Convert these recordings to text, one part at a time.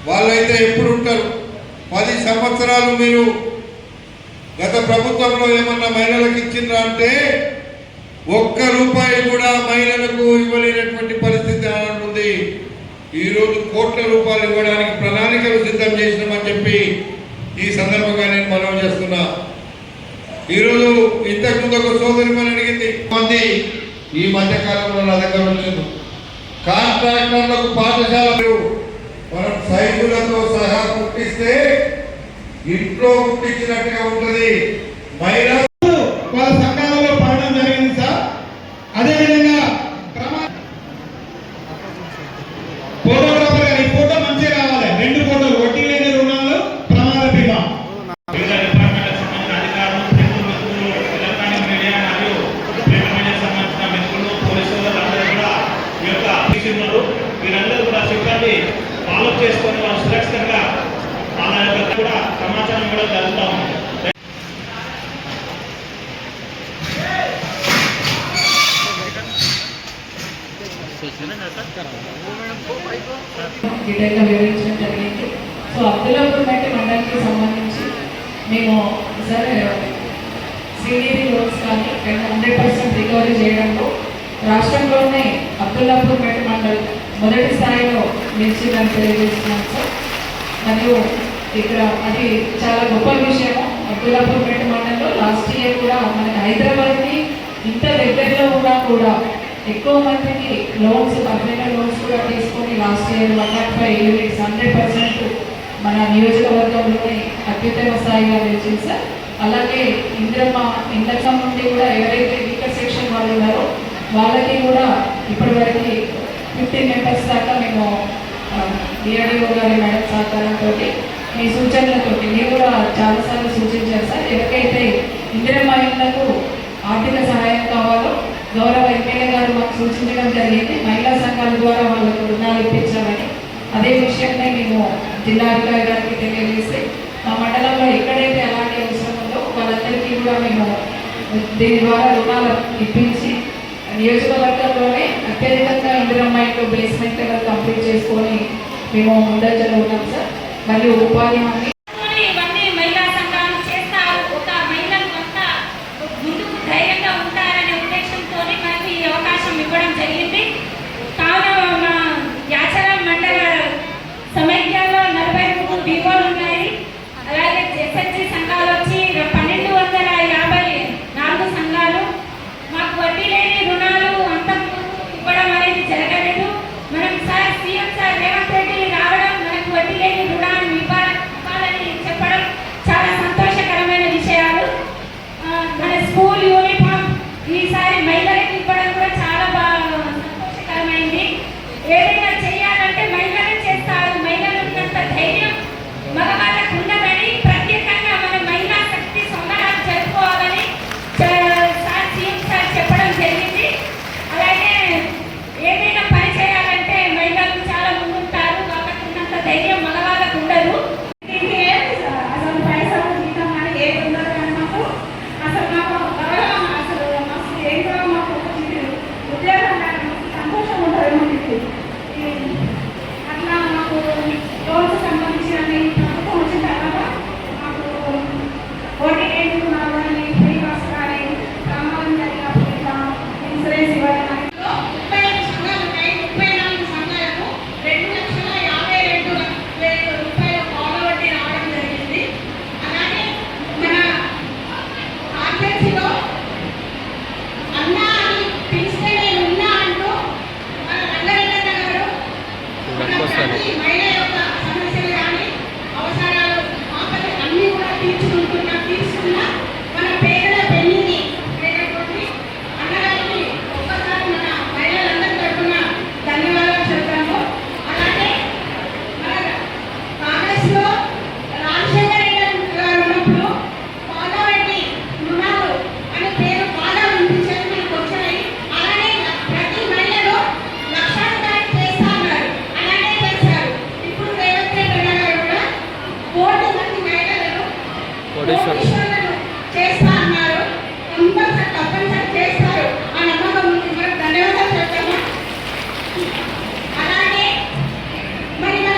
వాళ్ళైతే ఎప్పుడు ఉంటారు? 10 సంవత్సరాలు మీరు గత ప్రభుత్వంలో ఏమన్నా మహిళలకు ఇచ్చిండ్రా అంటే ₹1 కూడా మహిళలకు ఇవ్వలేనటువంటి పరిస్థితి ఉంది. ఈరోజు కోట్ల రూపాయలు ఇవ్వడానికి ప్రణాళికలు సిద్ధం చేసినామని చెప్పి ఈ సందర్భంగా నేను మనవి చేస్తున్నా. ఈరోజు ఇంతకుముందు ఒక సోదరి మన అడిగింది, మంది ఈ మధ్య కాలంలో నా దగ్గర లేదు. కాంట్రాక్టర్లకు పాఠశాలలు మనం సైజులతో సహా కుట్టిస్తే ఇంట్లో కుట్టించినట్టుగా ఉంటుంది. మహిళా వాళ్ళ సంఘాలలో పడడం జరిగింది సార్. అదేవిధంగా ఫోటోగ్రాఫర్ గారు ఈ ఫోటో మంచిగా రావాలి. 2 ఫోటోలు, వడ్డీ లేని రుణాలు, ప్రమాద బీమా. వీరందరూ కూడా సిబ్బంది ఫాలో చేసుకొని వాళ్ళు సురక్షితంగా వాళ్ళ యొక్క కూడా సమాచారం కూడా జరుగుతూ ఉంది. డీటెయిల్గా వివరించడం జరిగింది. సో అబ్దుల్లాపూర్ మండలికి సంబంధించి మేము సార్ సిడిబి లోన్స్ కానీ 100% రికవరీ చేయడంలో రాష్ట్రంలోనే అబ్దుల్లాపూర్ మండల్ మొదటి స్థాయిలో నిలిచిందని తెలియజేస్తున్నాం సార్. మరియు ఇక్కడ అది చాలా గొప్ప విషయము. అబ్దుల్లాపూర్ మండలంలో లాస్ట్ ఇయర్ కూడా మనకి హైదరాబాద్కి ఇంత దగ్గరలో ఉన్నా కూడా ఎక్కువ మందికి లోన్స్, పర్సనల్ లోన్స్ కూడా తీసుకొని లాస్ట్ ఇయర్ 105 యూనిట్స్ 100% మన నియోజకవర్గంలోనే అత్యుత్తమ స్థాయిగా నిలిచింది సార్. అలాగే ఇంద్రమ్మ ఇండక్షన్ నుండి కూడా ఎవరైతే వీకర్ సెక్షన్ వాళ్ళు ఉన్నారో వాళ్ళకి కూడా ఇప్పటివరకు 15 మెంబర్స్ దాకా మేము డిఆర్డిఓ గారి మేడం సహకారంతో మీ సూచనలతో మీరు కూడా చాలాసార్లు సూచించారు సార్. ఎవరికైతే ఇందిరమ్మ ఇళ్లకు ఆర్థిక సహాయం కావాలో గౌరవ ఎమ్మెల్యే గారు మాకు సూచించడం జరిగింది. మహిళా సంఘాల ద్వారా వాళ్ళకు రుణాలు ఇప్పించామని. అదే విషయాన్ని మేము జిల్లా అధికారి గారికి తెలియజేసి మా మండలంలో ఎక్కడైతే అలాంటి అవసరం ఉందో వాళ్ళందరికీ కూడా మేము దీని ద్వారా రుణాలు ఇప్పించి నియోజకవర్గంలోనే అత్యధికంగా ఇందిరమ్మ ఇంట్లో బేస్మెంట్ లెవెల్ కంప్లీట్ చేసుకొని మేము ముందంజలో ఉన్నాం సార్. మరియు ఉపాధి హామీ ఇవ్వడం జరిగింది. కావున మా యాచరం మండల సమైక్యంలో 43 డిపోలు ఉన్నాయి. అలాగే ఎస్హెచ్జి సంఘాలు వచ్చి 1254 సంఘాలు. మాకు వడ్డీ లేని రుణాలు అంతకుముందు ఇవ్వడం అనేది జరగలేదు. మనం sir CM sir Revanth Reddy రావడం, మనకు వడ్డీ లేని రుణాలు ఇవ్వాలని చెప్పడం చాలా సంతోషకరమైన విషయాలు. మన స్కూల్ యూనిఫామ్ ఈసారి మహిళలకు ఇవ్వడం కూడా చాలా సంతోషకరమైంది. ఏదైనా చేయాలంటే మహిళలే చేస్తారు. మహిళలు ఉన్నంత ధైర్యం మగవాళ్ళకు ఉండదని ప్రత్యేకంగా మన మహిళా శక్తి సంబరాలు జరుపుకోవాలని సార్ సీఎం సార్ చెప్పడం జరిగింది. అలాగే ఏదైనా పని చేయాలంటే మహిళలు చాలా ముందుంటారు. వాళ్ళకు ఉన్నంత ధైర్యం మగవాళ్ళకు ఉండదు. అసలు పైసలు జీతం కానీ ఏది ఉండదు కానీ మాకు అసలు మాకు గౌరవం, అసలు మాకు ఏంటో మాకు ఉద్యోగం సంతోషం ఉంటుంది. మనకి అట్లా మాకు లోన్స్ సంబంధించిన ప్రభుత్వం వచ్చిన తర్వాత మాకు ఓటీ రేట్లు కానీ ఫ్రీ బస్ కానీ ప్రమాదం జరిగినప్పుడు ఇట్లా ఇన్సూరెన్స్ ఇవ్వడం. 35 సంఘాలు ఉన్నాయి. 34 సంఘాలకు 2,52,000 రూపాయల పాల వడ్డీ రావడం జరిగింది. అలాగే మన ఆర్టీసీలో అన్నా అని పిలిస్తే నేను ఉన్నా అంటూ మన రంగారెడ్డి గారు ప్రతి మహిళ యొక్క సమస్యలు కానీ అవసరాలు ఆపద అన్నీ కూడా తీసుకున్న మన పేదల పెళ్లిని లేకపోతే అన్నగారికి ఒక్కసారి మన మహిళలందరి తరఫున ధన్యవాదాలు చెప్తాము. అలాగే మన కాంగ్రెస్లో రాజశేఖర రెడ్డి గారు ఉన్నప్పుడు పాలవడ్డీ రుణాలు అని పేరు బాగా వినిపించేది మనకు వచ్చాయి. అలానే ప్రతి మహిళలో 1,00,000 రూపాయలు చేస్తా అన్నారు. అలానే చేశారు. ఇప్పుడు రేవంత్ రెడ్డి గారు కూడా 1,00,00,000 మంది మహిళలను కోటీశ్వరులను చేస్తా అన్నారు. తప్పనిసరి చేస్తారు. ఆ నమ్మకం ఉంది. మనకు ధన్యవాదాలు చెప్తాము. అలాగే మరి మన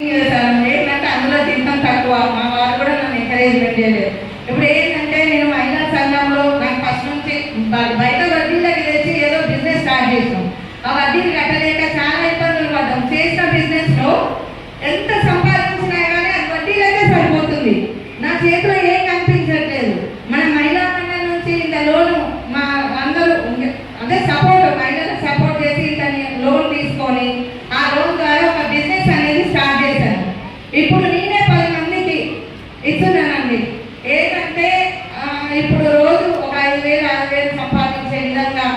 ఏంటంటే అందులో తింటాం తక్కువ, మా వారు కూడా నన్ను ఎంకరేజ్మెంట్ చేయలేదు. ఇప్పుడు ఏంటంటే నేను మహిళా సంఘంలో నాకు ఫస్ట్ నుంచి బయట వడ్డీలకి తెచ్చి ఏదో బిజినెస్ స్టార్ట్ చేసాం. ఆ వడ్డీలు కట్టలేక చాలా ఇబ్బందులు పడ్డాం. చేసిన బిజినెస్లో ఎంత సంపాదించినా కానీ అది వడ్డీలకే సరిపోతుంది. నా చేతిలో ఏం కనిపించట్లేదు. మన మహిళా సంఘం నుంచి ఇంత లోను మా అందరూ అదే సపోర్ట్, మహిళలకు సపోర్ట్ చేసి ఇంత లోన్ తీసుకొని ఆ లోన్ ద్వారా ఒక బిజినెస్ అనేది స్టార్ట్ చేశాను. ఇప్పుడు నేనే 10 మందికి ఇస్తున్నానండి. ఏంటంటే ఇప్పుడు రోజు ఒక 5,000 6,000 సంపాదించే విధంగా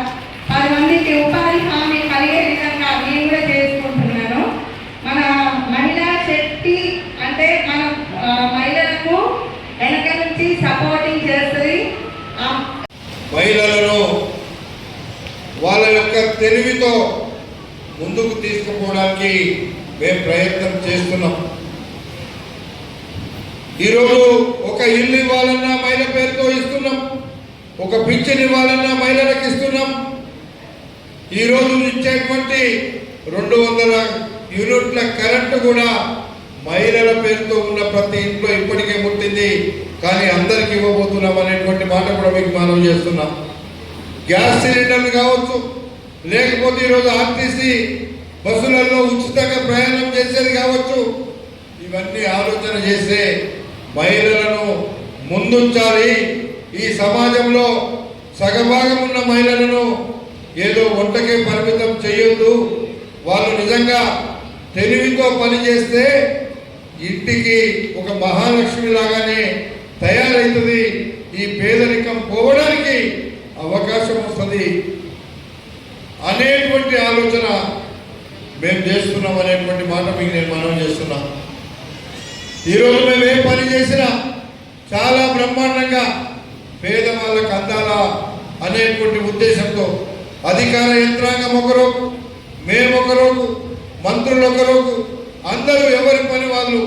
10 మందికి ఉపాధి హామీ కలిగే విధంగా నేను కూడా చేసుకుంటున్నాను. మన మహిళా శక్తి అంటే మన మహిళలకు వెనక నుంచి సపోర్టింగ్ చేస్తుంది. మహిళలను వాళ్ళ యొక్క తెలివితో ముందుకు తీసుకుపోవడానికి మేము ప్రయత్నం చేస్తున్నాం. ఈరోజు ఒక ఇల్లు ఇవ్వాలన్నా మహిళ పేరుతో ఇస్తున్నాం, ఒక పింఛన్ ఇవ్వాలన్నా మహిళలకు ఇస్తున్నాం. ఈరోజు ఇచ్చేటువంటి 200 యూనిట్ల కరెంటు కూడా మహిళల పేరుతో ఉన్న ప్రతి ఇంట్లో ఇప్పటికే ముట్టింది, కానీ అందరికి ఇవ్వబోతున్నాం అనేటువంటి మాట కూడా మీకు మనం చేస్తున్నాం. గ్యాస్ సిలిండర్లు కావచ్చు, లేకపోతే ఈరోజు ఆర్టీసీ బస్సులలో ఉచితంగా ప్రయాణం చేసేది కావచ్చు, ఇవన్నీ ఆలోచన చేస్తే మహిళలను ముందుంచాలి. ఈ సమాజంలో సగభాగం ఉన్న మహిళలను ఏదో వంటకే పరిమితం చేయొద్దు. వాళ్ళు నిజంగా తెలివితో పనిచేస్తే ఇంటికి ఒక మహాలక్ష్మి లాగానే తయారవుతుంది. ఈ పేదరికం పోవడానికి అవకాశం వస్తుంది అనేటువంటి ఆలోచన మేము చేస్తున్నాం అనేటువంటి మాట మీకు నేను మనం చేస్తున్నా. ఈరోజు మేము ఏ పని చేసినా చాలా బ్రహ్మాండంగా పేదవాళ్ళకు అందాలా అనేటువంటి ఉద్దేశంతో అధికార యంత్రాంగం ఒకరు, మేమొకరు, మంత్రులు ఒకరు, అందరూ ఎవరి పని వాళ్ళు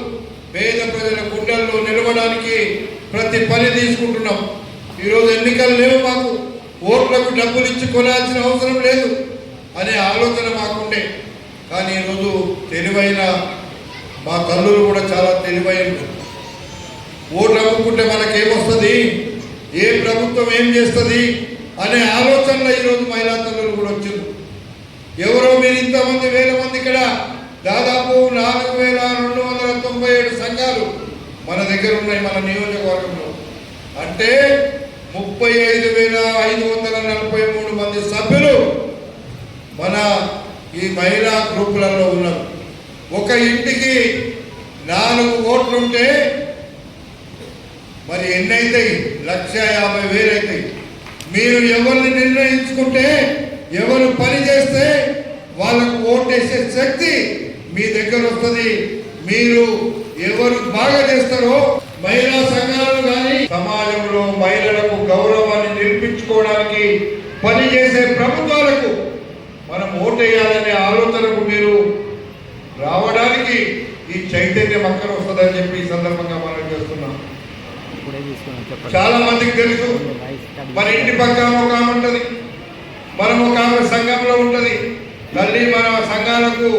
పేద ప్రజల గుండెల్లో నిలవడానికి ప్రతి పని తీసుకుంటున్నాం. ఈరోజు ఎన్నికలు లేవు, మాకు ఓట్లకు డబ్బులు ఇచ్చి కొనాల్సిన అవసరం లేదు అనే ఆలోచన మాకుండే. కానీ ఈరోజు తెలివైన మా తల్లులు కూడా చాలా తెలివైన, ఓట్లు అమ్ముకుంటే మనకేమొస్తుంది, ఏ ప్రభుత్వం ఏం చేస్తుంది అనే ఆలోచనలో ఈరోజు మహిళా తల్లులు కూడా వచ్చింది. ఎవరో మీరు ఇంతమంది వేల మంది, ఇక్కడ దాదాపు 4,297 సంఘాలు మన దగ్గర ఉన్నాయి మన నియోజకవర్గంలో. అంటే 35,543 మంది సభ్యులు మన ఈ మహిళా గ్రూపులలో ఉన్నారు. ఒక ఇంటికి 4 ఓట్లుంటే మరి ఎన్ని అవుతాయి? 1,50,000 అవుతాయి. మీరు ఎవరిని నిర్ణయించుకుంటే, ఎవరు పని చేస్తే వాళ్ళకు ఓటేసే శక్తి మీ దగ్గర వస్తుంది. మీరు ఎవరు బాగా చేస్తారో మహిళా సంఘాలు కానీ సమాజంలో మహిళలకు గౌరవాన్ని నిరూపించుకోవడానికి పనిచేసే ప్రభుత్వాలకు మనం ఓటేయాలనే ఆలోచనకు మీరు రావడానికి ఈ చైతన్యం అక్కడ వస్తుందని చెప్పి ఈ సందర్భంగా మనం చేస్తున్నాం. చాలా మందికి తెలుసు, మన ఇంటి పక్కన ఒక ఆమె ఉంటుంది, మనం ఒక ఆమె సంఘంలో ఉంటుంది. తల్లి మన సంఘాలకు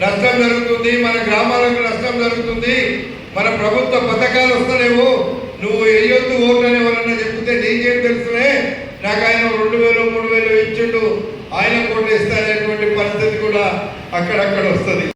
నష్టం జరుగుతుంది, మన గ్రామాలకు నష్టం జరుగుతుంది, మన ప్రభుత్వ పథకాలు వస్తలేవు, నువ్వు వేయొద్దు ఓటు అని ఎవరన్నా చెప్తే నీకేం తెలుసులే, నాకు ఆయన 2,000 3,000 ఇచ్చిండు, ఆయన ఓటు వేస్తానేటువంటి పరిస్థితి కూడా అక్కడక్కడ వస్తుంది.